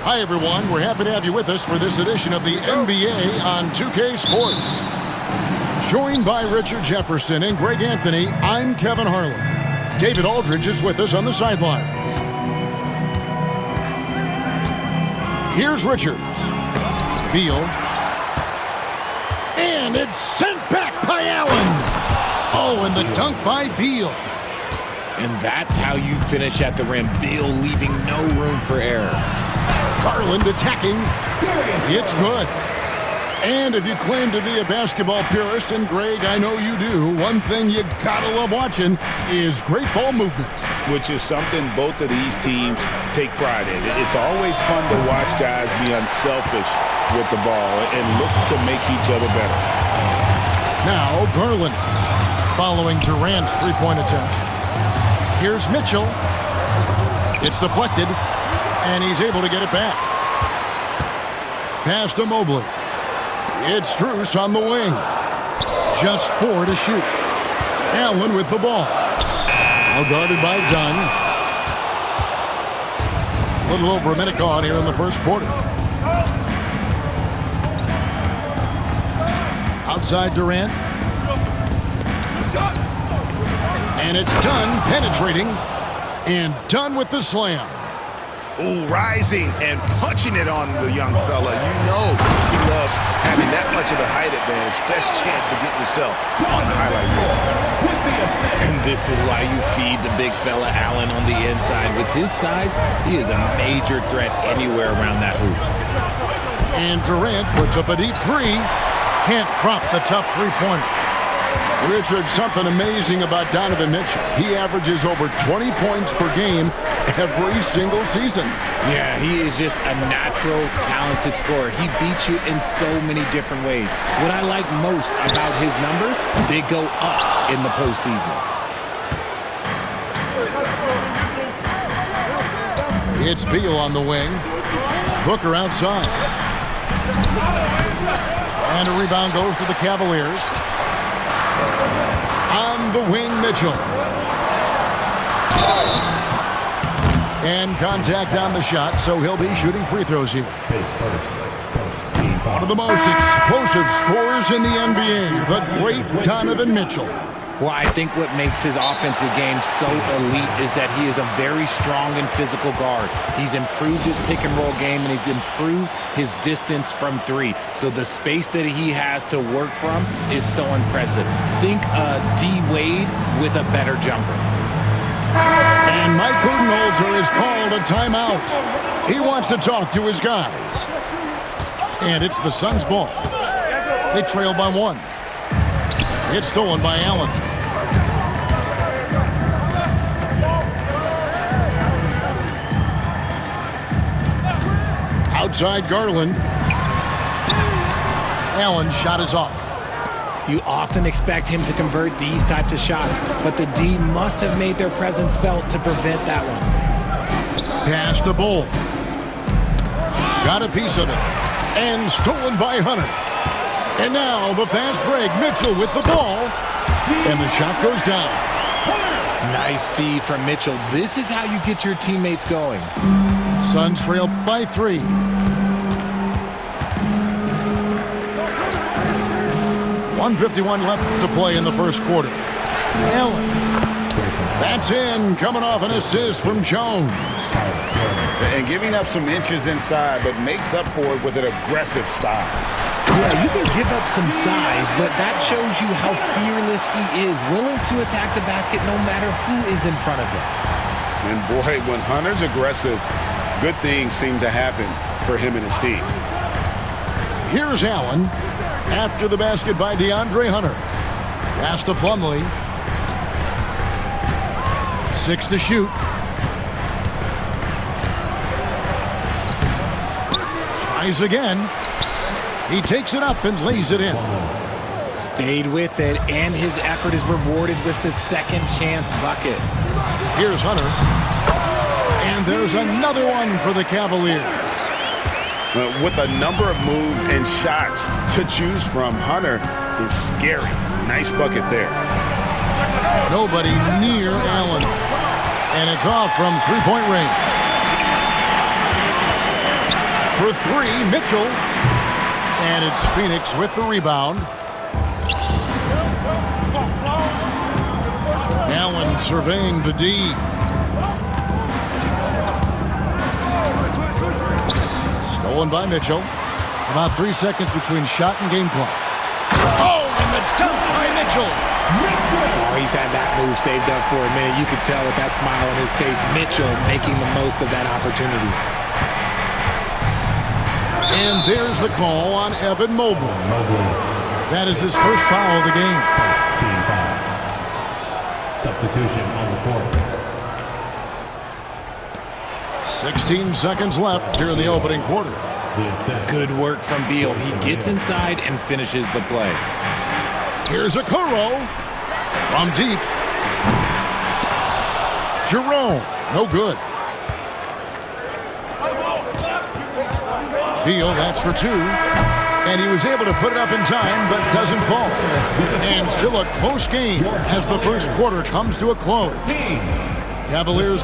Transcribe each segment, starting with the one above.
Hi, everyone. We're happy to have you with us for this edition of the NBA on 2K Sports. Joined by Richard Jefferson and Greg Anthony, I'm Kevin Harlan. David Aldridge is with us on the sidelines. Here's Richards. Beal. And it's sent back by Allen. Oh, and the dunk by Beal. And that's how you finish at the rim. Beal leaving no room for error. Garland attacking. It's good. And if you claim to be a basketball purist, and Greg, I know you do, one thing you gotta love watching is great ball movement. Which is something both of these teams take pride in. It's always fun to watch guys be unselfish with the ball and look to make each other better. Now Garland following Durant's three-point attempt. Here's Mitchell. It's deflected, and he's able to get it back. Pass to Mobley. It's Strus on the wing. Just 4 to shoot. Allen with the ball. Now guarded by Dunn. A little over a minute gone here in the first quarter. Outside Durant. And it's Dunn penetrating. And Dunn with the slam. Ooh, rising and punching it on the young fella. You know he loves having that much of a height advantage. Best chance to get yourself on the highlight reel. And this is why you feed the big fella Allen on the inside. With his size, he is a major threat anywhere around that hoop. And Durant puts up a deep three. Can't drop the tough three-pointer. Richard, something amazing about Donovan Mitchell. He averages over 20 points per game every single season. Yeah, he is just a natural, talented scorer. He beats you in so many different ways. What I like most about his numbers, they go up in the postseason. It's Beal on the wing. Booker outside. And a rebound goes to the Cavaliers. On the wing, Mitchell. And contact on the shot, so he'll be shooting free throws here. One of the most explosive scorers in the NBA, the great Donovan Mitchell. Well, I think what makes his offensive game so elite is that he is a very strong and physical guard. He's improved his pick-and-roll game, and he's improved his distance from three. So the space that he has to work from is so impressive. Think D. Wade with a better jumper. And Mike Budenholzer has called a timeout. He wants to talk to his guys. And it's the Suns' ball. They trail by 1. It's stolen by Allen. Outside Garland. Allen's shot is off. You often expect him to convert these types of shots, but the D must have made their presence felt to prevent that one. Pass to Bull. Got a piece of it. And stolen by Hunter. And now the fast break. Mitchell with the ball. And the shot goes down. Nice feed from Mitchell. This is how you get your teammates going. Suns trail by 3. .151 left to play in the first quarter. Allen. That's in. Coming off an assist from Jones. And giving up some inches inside, but makes up for it with an aggressive style. Yeah, you can give up some size, but that shows you how fearless he is, willing to attack the basket no matter who is in front of him. And boy, when Hunter's aggressive, good things seem to happen for him and his team. Here's Allen. After the basket by DeAndre Hunter. Pass to Plumlee. 6 to shoot. Tries again. He takes it up and lays it in. Stayed with it, and his effort is rewarded with the second chance bucket. Here's Hunter. And there's another one for the Cavaliers. With a number of moves and shots to choose from, Hunter is scary. Nice bucket there. Nobody near Allen. And it's off from three-point range. For three, Mitchell. And it's Phoenix with the rebound. Allen surveying the D. Stolen by Mitchell. About 3 seconds between shot and game clock. Oh, and the dunk by Mitchell. Oh, he's had that move saved up for a minute. You could tell with that smile on his face, Mitchell making the most of that opportunity. And there's the call on Evan Mobley. That is his first foul of the game. Team foul. Substitution on the court. 16 seconds left here in the opening quarter. Good work from Beal. He gets inside and finishes the play. Here's Okoro from deep. Jerome, no good. Beal, that's for two. And he was able to put it up in time, but doesn't fall. And still a close game as the first quarter comes to a close. Cavaliers.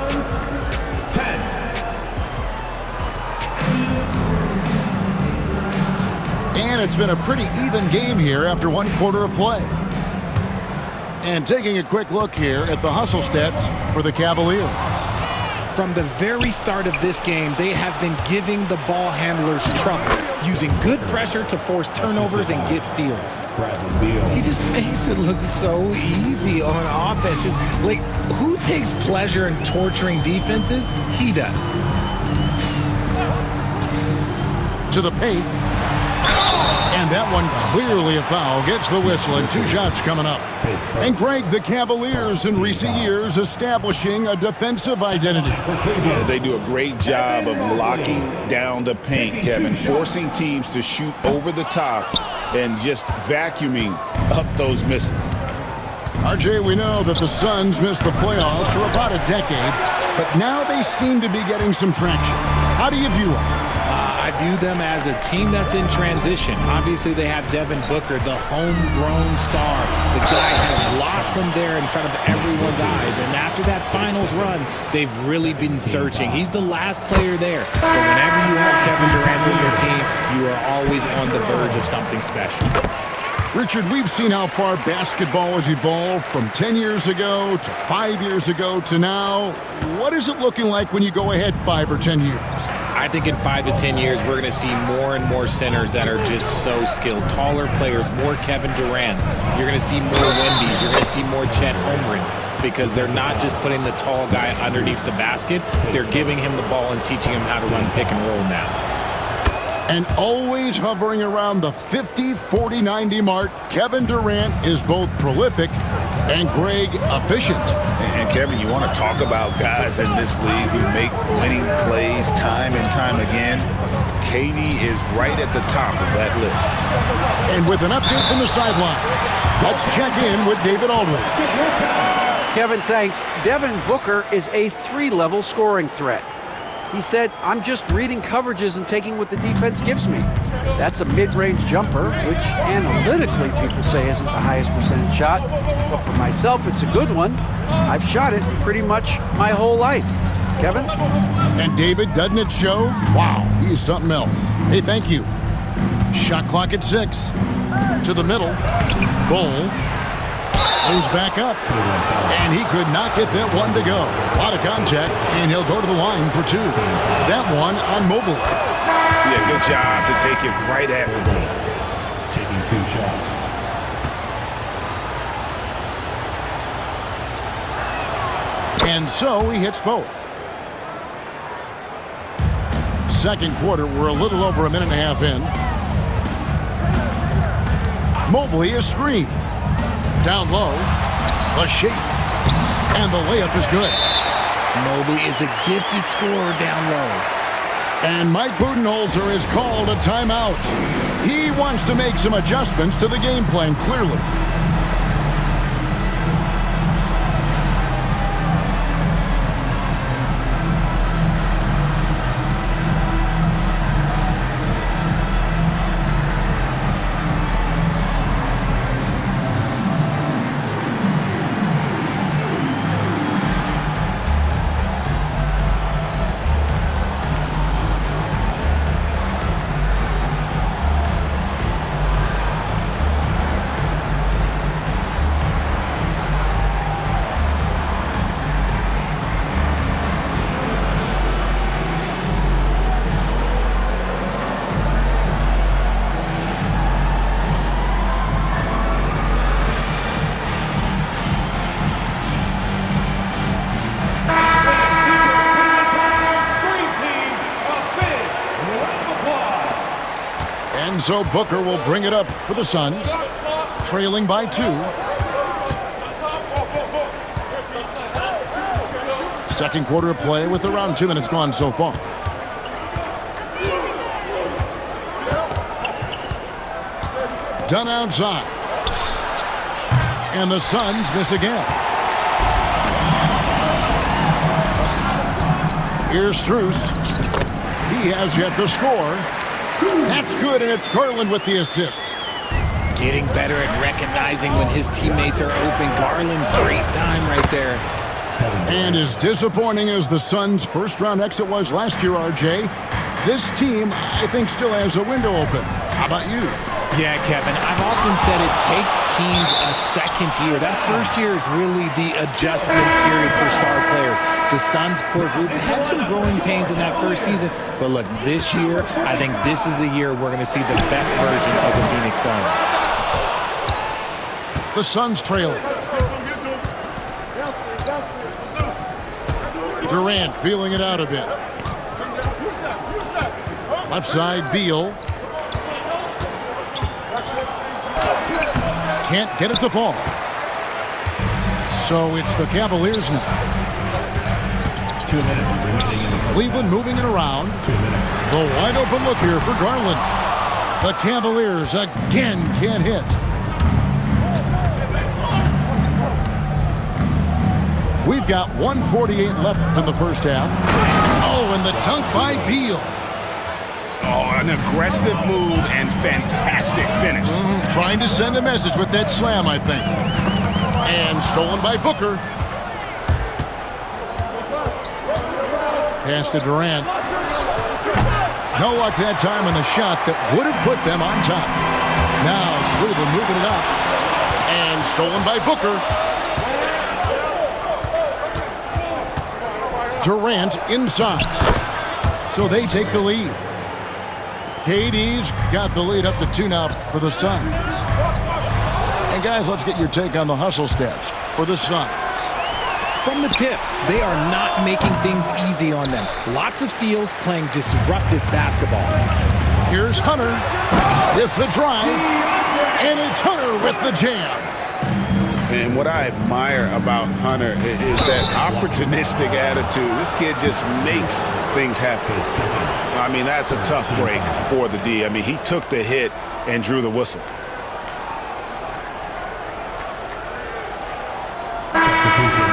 And it's been a pretty even game here after one quarter of play. And taking a quick look here at the hustle stats for the Cavaliers. From the very start of this game, they have been giving the ball handlers trouble, using good pressure to force turnovers and get steals. He just makes it look so easy on offense. Like, who takes pleasure in torturing defenses? He does. To the paint. And that one clearly a foul. Gets the whistle and 2 shots coming up. And Greg, the Cavaliers in recent years establishing a defensive identity. They do a great job of locking down the paint, Kevin, forcing teams to shoot over the top and just vacuuming up those misses. RJ, we know that the Suns missed the playoffs for about a decade, but now they seem to be getting some traction. How do you view them? I view them as a team that's in transition. Obviously, they have Devin Booker, the homegrown star. The guy has blossomed there in front of everyone's eyes. And after that finals run, they've really been searching. He's the last player there. But whenever you have Kevin Durant on your team, you are always on the verge of something special. Richard, we've seen how far basketball has evolved from 10 years ago to 5 years ago to now. What is it looking like when you go ahead 5 or 10 years? I think in 5 to 10 years, we're going to see more and more centers that are just so skilled. Taller players, more Kevin Durant's. You're going to see more Wendy's. You're going to see more Chet Holmgrens because they're not just putting the tall guy underneath the basket. They're giving him the ball and teaching him how to run pick and roll now. And always hovering around the 50, 40, 90 mark, Kevin Durant is both prolific and, Greg, efficient. And Kevin, you want to talk about guys in this league who make winning plays time and time again? KD is right at the top of that list. And with an update from the sideline, let's check in with David Aldridge. Kevin, thanks. Devin Booker is a 3-level scoring threat. He said, I'm just reading coverages and taking what the defense gives me. That's a mid-range jumper, which analytically people say isn't the highest percentage shot. But for myself, it's a good one. I've shot it pretty much my whole life. Kevin? And David, doesn't it show? Wow, he's something else. Hey, thank you. Shot clock at 6. To the middle. Bull. Goes back up. And he could not get that one to go. A lot of contact, and he'll go to the line for 2. That one on Mobley. Yeah, good job to take it right at the goal. Taking 2 shots. And so he hits both. Second quarter, we're a little over a minute and a half in. Mobley is screened. Down low, a shake, and the layup is good. Mobley is a gifted scorer down low. And Mike Budenholzer has called a timeout. He wants to make some adjustments to the game plan, clearly. And so Booker will bring it up for the Suns, trailing by 2. Second quarter of play with around 2 minutes gone so far. Done outside. And the Suns miss again. Here's Strus. He has yet to score. That's good, and it's Garland with the assist. Getting better at recognizing when his teammates are open. Garland, great time right there. And as disappointing as the Suns' first-round exit was last year, RJ, this team, I think, still has a window open. How about you? Yeah, Kevin, I've often said it takes teams a second year. That first year is really the adjustment period for star players. The Suns core group had some growing pains in that first season, but look, this year, I think this is the year we're going to see the best version of the Phoenix Suns. The Suns trailing. Durant feeling it out a bit. Left side, Beal. Can't get it to fall. So it's the Cavaliers now. 2 minutes remaining in the first. Cleveland moving it around. 2 minutes. The wide open look here for Garland. The Cavaliers again can't hit. We've got 1:48 left in the first half. Oh, and the dunk by Beal. Oh, an aggressive move and fantastic finish. Trying to send a message with that slam, I think. And stolen by Booker. Pass to Durant. No luck that time on the shot that would have put them on top. Now Cleveland moving it up. And stolen by Booker. Durant inside. So they take the lead. KD's got the lead up to 2 now for the Suns. And guys, let's get your take on the hustle stats for the Suns. From the tip, they are not making things easy on them. Lots of steals, playing disruptive basketball. Here's Hunter with the drive, and it's Hunter with the jam. And what I admire about Hunter is that opportunistic attitude. This kid just makes things happen. I mean, that's a tough break for the D. I mean, he took the hit and drew the whistle. Substitution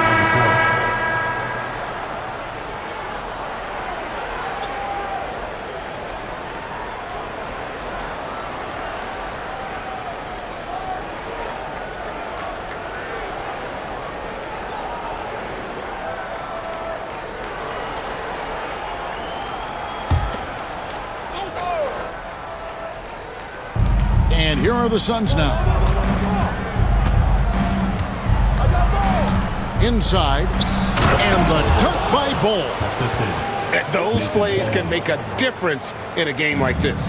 on the court. And here are the Suns now. Inside, and the dunk by Bol. Assisted. Those plays can make a difference in a game like this.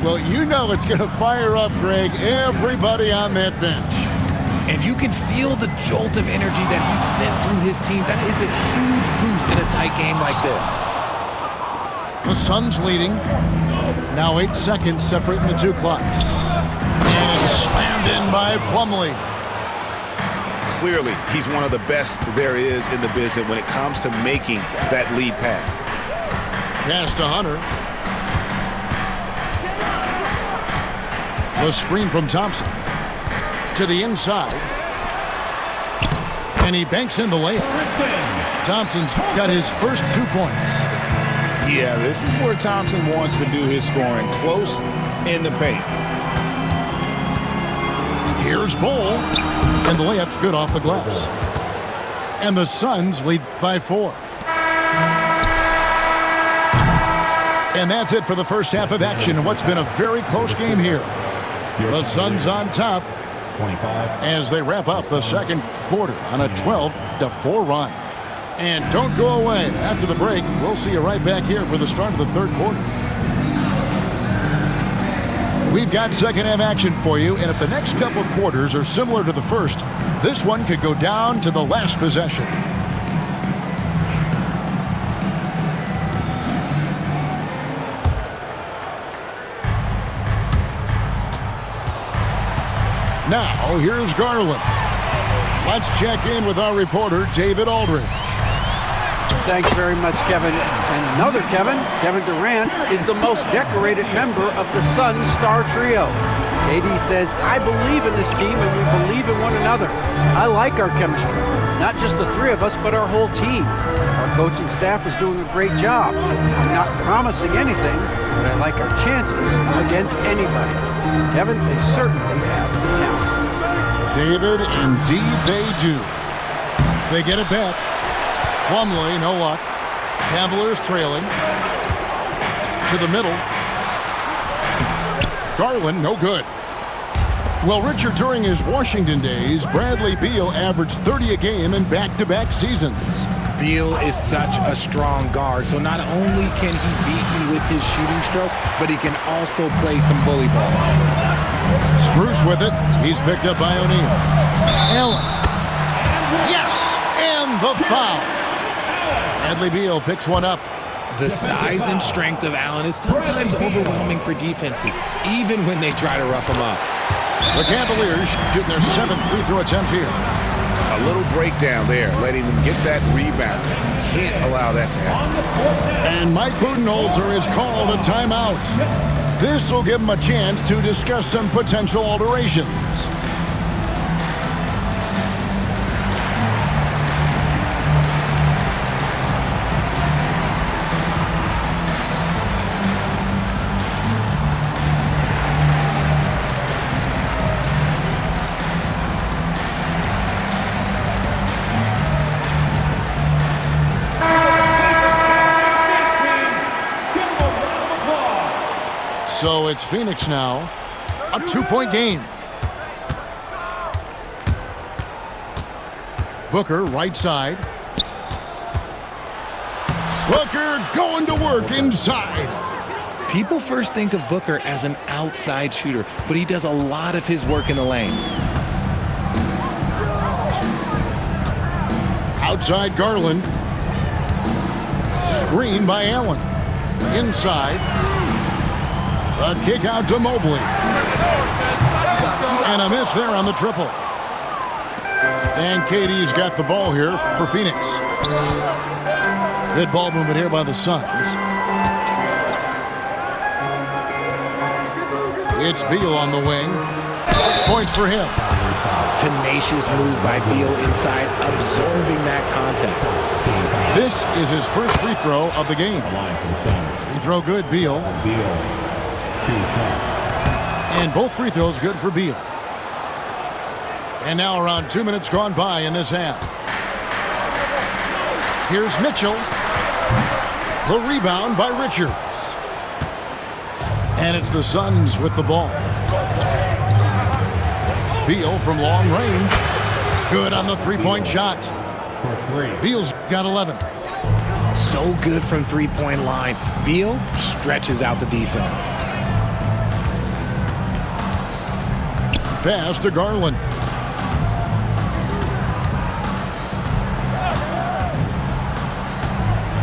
Well, you know it's going to fire up, Greg, everybody on that bench. And you can feel the jolt of energy that he sent through his team. That is a huge boost in a tight game like this. The Suns leading. Now 8 seconds separating the 2 clocks. And it's slammed in by Plumlee. Clearly, he's one of the best there is in the business when it comes to making that lead pass. Pass to Hunter. The screen from Thompson. To the inside. And he banks in the layup. Thompson's got his first 2 points. Yeah, this is where Thompson wants to do his scoring, close in the paint. Here's Bol, and the layup's good off the glass. And the Suns lead by 4. And that's it for the first half of action in what's been a very close game here. The Suns on top 25. as they wrap up the second quarter on a 12-4 run. And don't go away. After the break, we'll see you right back here for the start of the third quarter. We've got second half action for you, and if the next couple quarters are similar to the first, this one could go down to the last possession. Now, here's Garland. Let's check in with our reporter, David Aldridge. Thanks very much, Kevin. And another Kevin, Kevin Durant, is the most decorated member of the Suns star trio. KD says, I believe in this team and we believe in one another. I like our chemistry. Not just the three of us, but our whole team. Our coaching staff is doing a great job. I'm not promising anything, but I like our chances against anybody. Kevin, they certainly have the talent. David, indeed they do. They get it back. Plumlee, no luck. Cavaliers trailing. To the middle. Garland, no good. Well, Richard, during his Washington days, Bradley Beal averaged 30 a game in back-to-back seasons. Beal is such a strong guard, so not only can he beat you with his shooting stroke, but he can also play some bully ball. Strus with it. He's picked up by O'Neal. Allen. Yes! And the foul. Bradley Beal picks one up. The size and strength of Allen is sometimes overwhelming for defenses, even when they try to rough him up. The Cavaliers shooting their 7th free throw attempt here. A little breakdown there, letting them get that rebound. Can't allow that to happen. And Mike Budenholzer is called a timeout. This will give him a chance to discuss some potential alterations. So it's Phoenix now, a 2-point game. Booker, right side. Booker going to work inside. People first think of Booker as an outside shooter, but he does a lot of his work in the lane. Outside Garland. Screen by Allen. Inside. A kick out to Mobley. And a miss there on the triple. And KD's got the ball here for Phoenix. Good ball movement here by the Suns. It's Beal on the wing. 6 points for him. Tenacious move by Beal inside, absorbing that contact. This is his first free throw of the game. Free throw good, Beal. And both free throws good for Beal. And now around 2 minutes gone by in this half. Here's Mitchell. The rebound by Richards. And it's the Suns with the ball. Beal from long range. Good on the three-point shot. Beal's got 11. So good from three-point line. Beal stretches out the defense. Pass to Garland.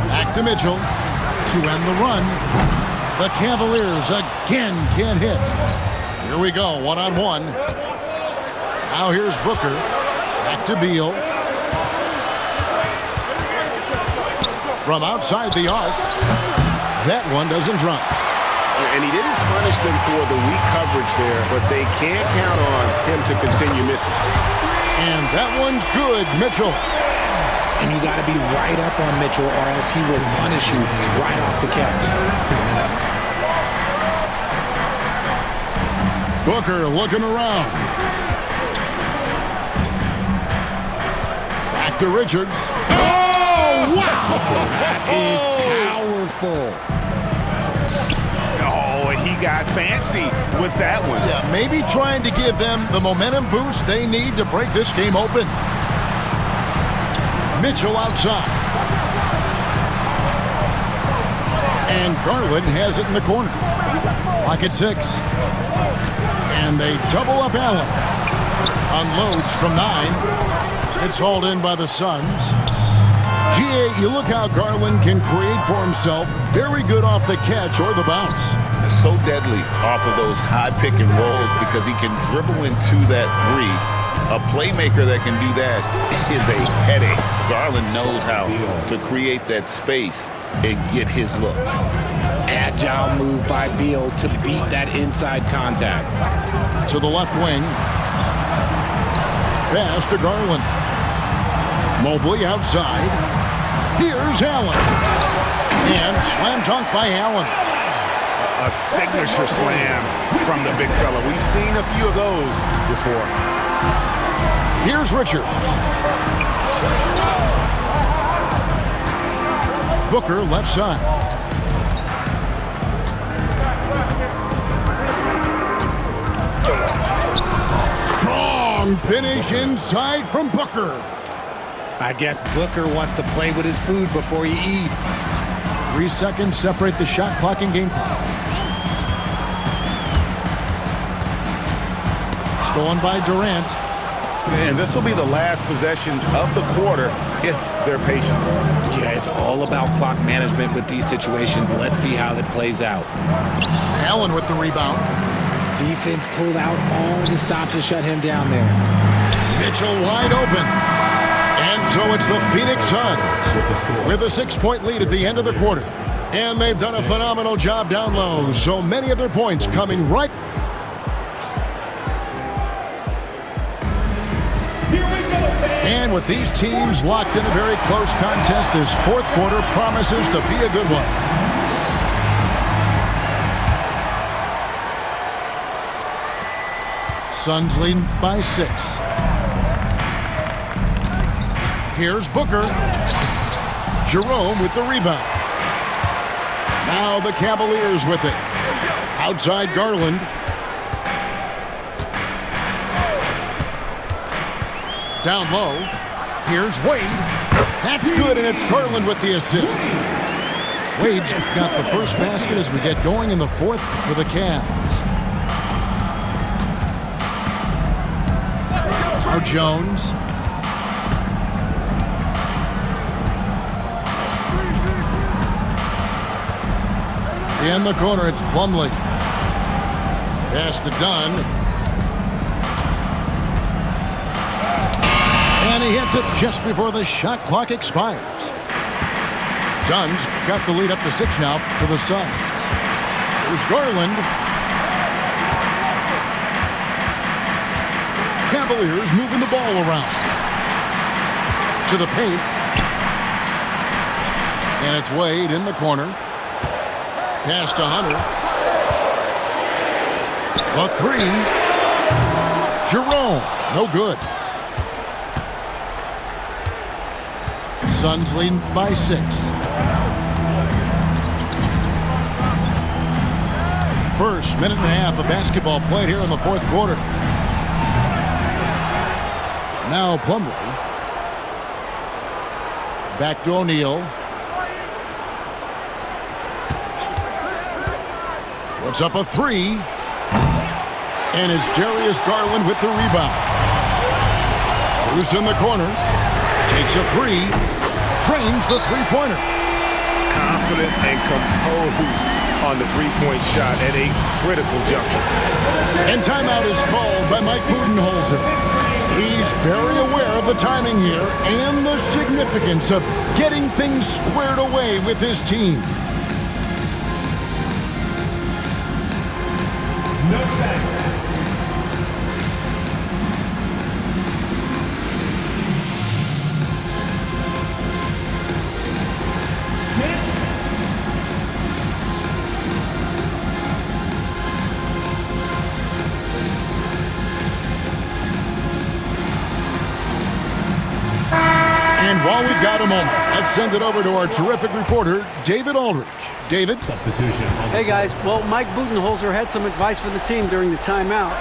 Back to Mitchell to end the run. The Cavaliers again can't hit. Here we go, one-on-one. Now here's Booker. Back to Beal. From outside the arc. That one doesn't drop. And he didn't punish them for the weak coverage there, but they can't count on him to continue missing. And that one's good, Mitchell. And you got to be right up on Mitchell or else he will punish you right off the catch. Booker looking around. Back to Richards. Oh, wow! That is powerful. He got fancy with that one. Yeah, maybe trying to give them the momentum boost they need to break this game open. Mitchell outside. And Garland has it in the corner. Lock at 6. And they double up Allen. Unloads from 9. It's hauled in by the Suns. G.A., you look how Garland can create for himself. Very good off the catch or the bounce. It's so deadly off of those high pick and rolls because he can dribble into that three. A playmaker that can do that is a headache. Garland knows how to create that space and get his look. Agile move by Beal to beat that inside contact. To the left wing. Pass to Garland. Mobley outside. Here's Allen. And slam dunk by Allen. A signature slam from the big fella. We've seen a few of those before. Here's Richards. Booker left side. Strong finish inside from Booker. I guess Booker wants to play with his food before he eats. 3 seconds separate the shot clock and game clock. Stolen by Durant. And this will be the last possession of the quarter if they're patient. Yeah, it's all about clock management with these situations. Let's see how that plays out. Allen with the rebound. Defense pulled out all the stops to shut him down there. Mitchell wide open. And so it's the Phoenix Suns with a 6-point lead at the end of the quarter. And they've done a phenomenal job down low. So many of their points coming right. And with these teams locked in a very close contest, this fourth quarter promises to be a good one. Suns leading by 6. Here's Booker. Jerome with the rebound. Now the Cavaliers with it. Outside Garland. Down low. Here's Wade. That's good, and it's Garland with the assist. Wade's got the first basket as we get going in the fourth for the Cavs. Now Jones. In the corner, it's Plumlee. Pass to Dunn. And he hits it just before the shot clock expires. Dunn's got the lead up to 6 now for the Suns. Here's Garland. Cavaliers moving the ball around. To the paint. And it's Wade in the corner. Pass to Hunter. A 3. Jerome. No good. Suns leading by 6. First minute and a half of basketball played here in the fourth quarter. Now Plumlee. Back to O'Neal. Puts up a 3. And it's Darius Garland with the rebound. Loose in the corner. Takes a 3. Trains the three-pointer. Confident and composed on the three-point shot at a critical juncture. And timeout is called by Mike Budenholzer. He's very aware of the timing here and the significance of getting things squared away with his team. And while we've got a moment, let's send it over to our terrific reporter, David Aldridge. David? Hey, guys. Well, Mike Budenholzer had some advice for the team during the timeout.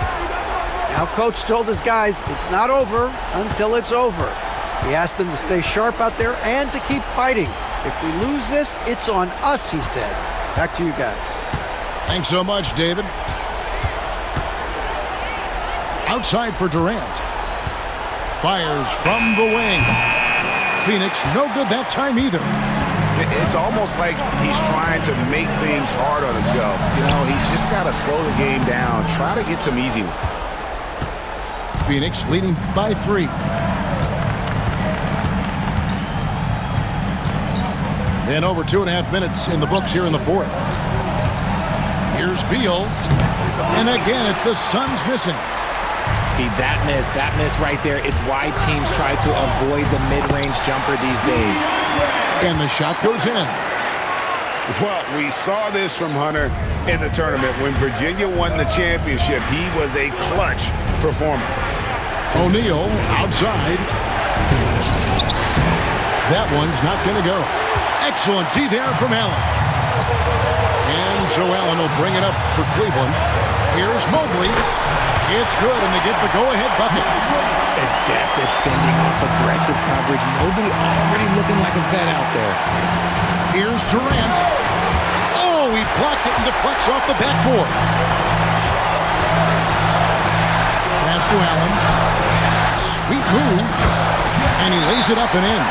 Now, Coach told his guys it's not over until it's over. He asked them to stay sharp out there and to keep fighting. If we lose this, it's on us, he said. Back to you guys. Thanks so much, David. Outside for Durant. Fires from the wing. Phoenix no good that time either. It's almost like he's trying to make things hard on himself. You know, he's just got to slow the game down, try to get some easy ones. Phoenix leading by 3. And over 2.5 minutes in the books here in the fourth. Here's Beal. And again, it's the Suns missing. See, that miss right there, it's why teams try to avoid the mid-range jumper these days. And the shot goes in. Well, we saw this from Hunter in the tournament. When Virginia won the championship, he was a clutch performer. O'Neal outside. That one's not going to go. Excellent D there from Allen. And so Allen will bring it up for Cleveland. Here's Mobley. It's good, and they get the go-ahead bucket. Adept at fending off aggressive coverage. Mobley already looking like a vet out there. Here's Durant. Oh, he blocked it and deflects off the backboard. Pass to Allen. Sweet move. And he lays it up and in.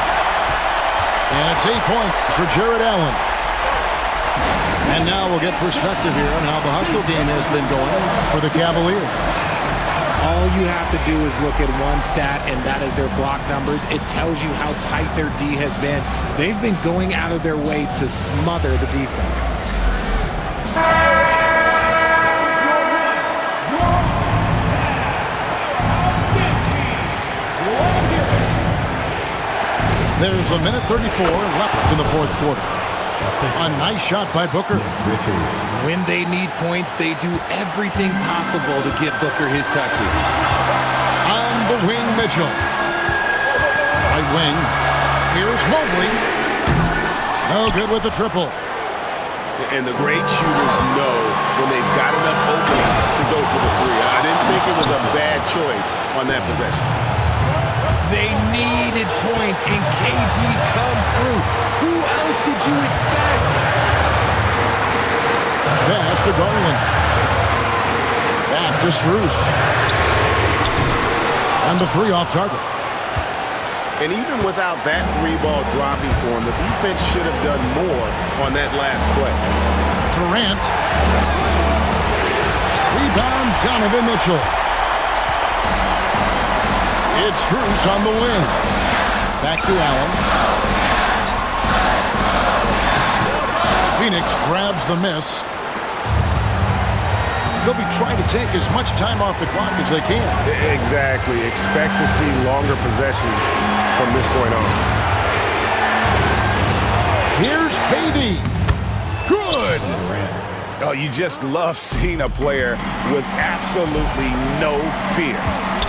And it's 8 points for Jared Allen. And now we'll get perspective here on how the hustle game has been going for the Cavaliers. All you have to do is look at one stat, and that is their block numbers. It tells you how tight their D has been. They've been going out of their way to smother the defense. There's a minute 34 left in the fourth quarter. A nice shot by Booker. When they need points, they do everything possible to get Booker his touches. On the wing, Mitchell. Right wing. Here's Mobley. No good with the triple. And the great shooters know when they've got enough opening to go for the 3. I didn't think it was a bad choice on that possession. They needed points, and KD comes through. Who else did you expect? Pass to Garland. Back to Strus. And the 3 off target. And even without that 3-ball dropping for him, the defense should have done more on that last play. Durant. Rebound, Donovan Mitchell. It's Strus on the wing. Back to Allen. Phoenix grabs the miss. They'll be trying to take as much time off the clock as they can. Exactly. Expect to see longer possessions from this point on. Here's KD. Good. Oh, you just love seeing a player with absolutely no fear.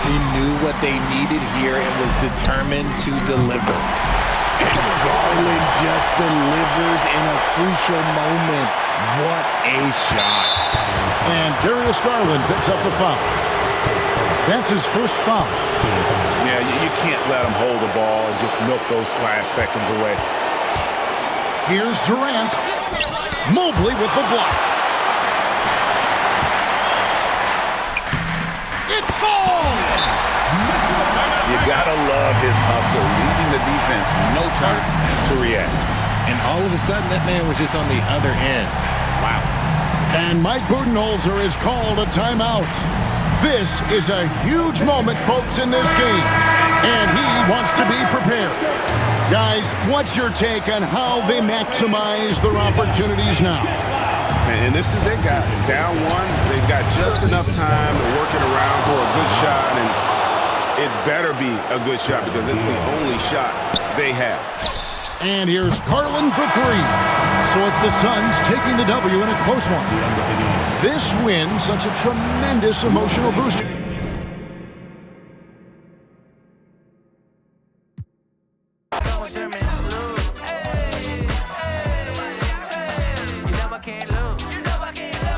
He knew what they needed here and was determined to deliver. And Garland just delivers in a crucial moment. What a shot. And Darius Garland picks up the foul. That's his first foul. Yeah, you can't let him hold the ball and just milk those last seconds away. Here's Durant. Mobley with the block. It falls! You gotta love his hustle, leaving the defense no time to react. And all of a sudden, that man was just on the other end. Wow. And Mike Budenholzer is called a timeout. This is a huge moment, folks, in this game. And he wants to be prepared. Guys, what's your take on how they maximize their opportunities now? And this is it, guys. Down 1, they've got just enough time to work it around for a good shot, and it better be a good shot because it's the only shot they have. And here's Garland for 3. So it's the Suns taking the W in a close one. This win, such a tremendous emotional boost.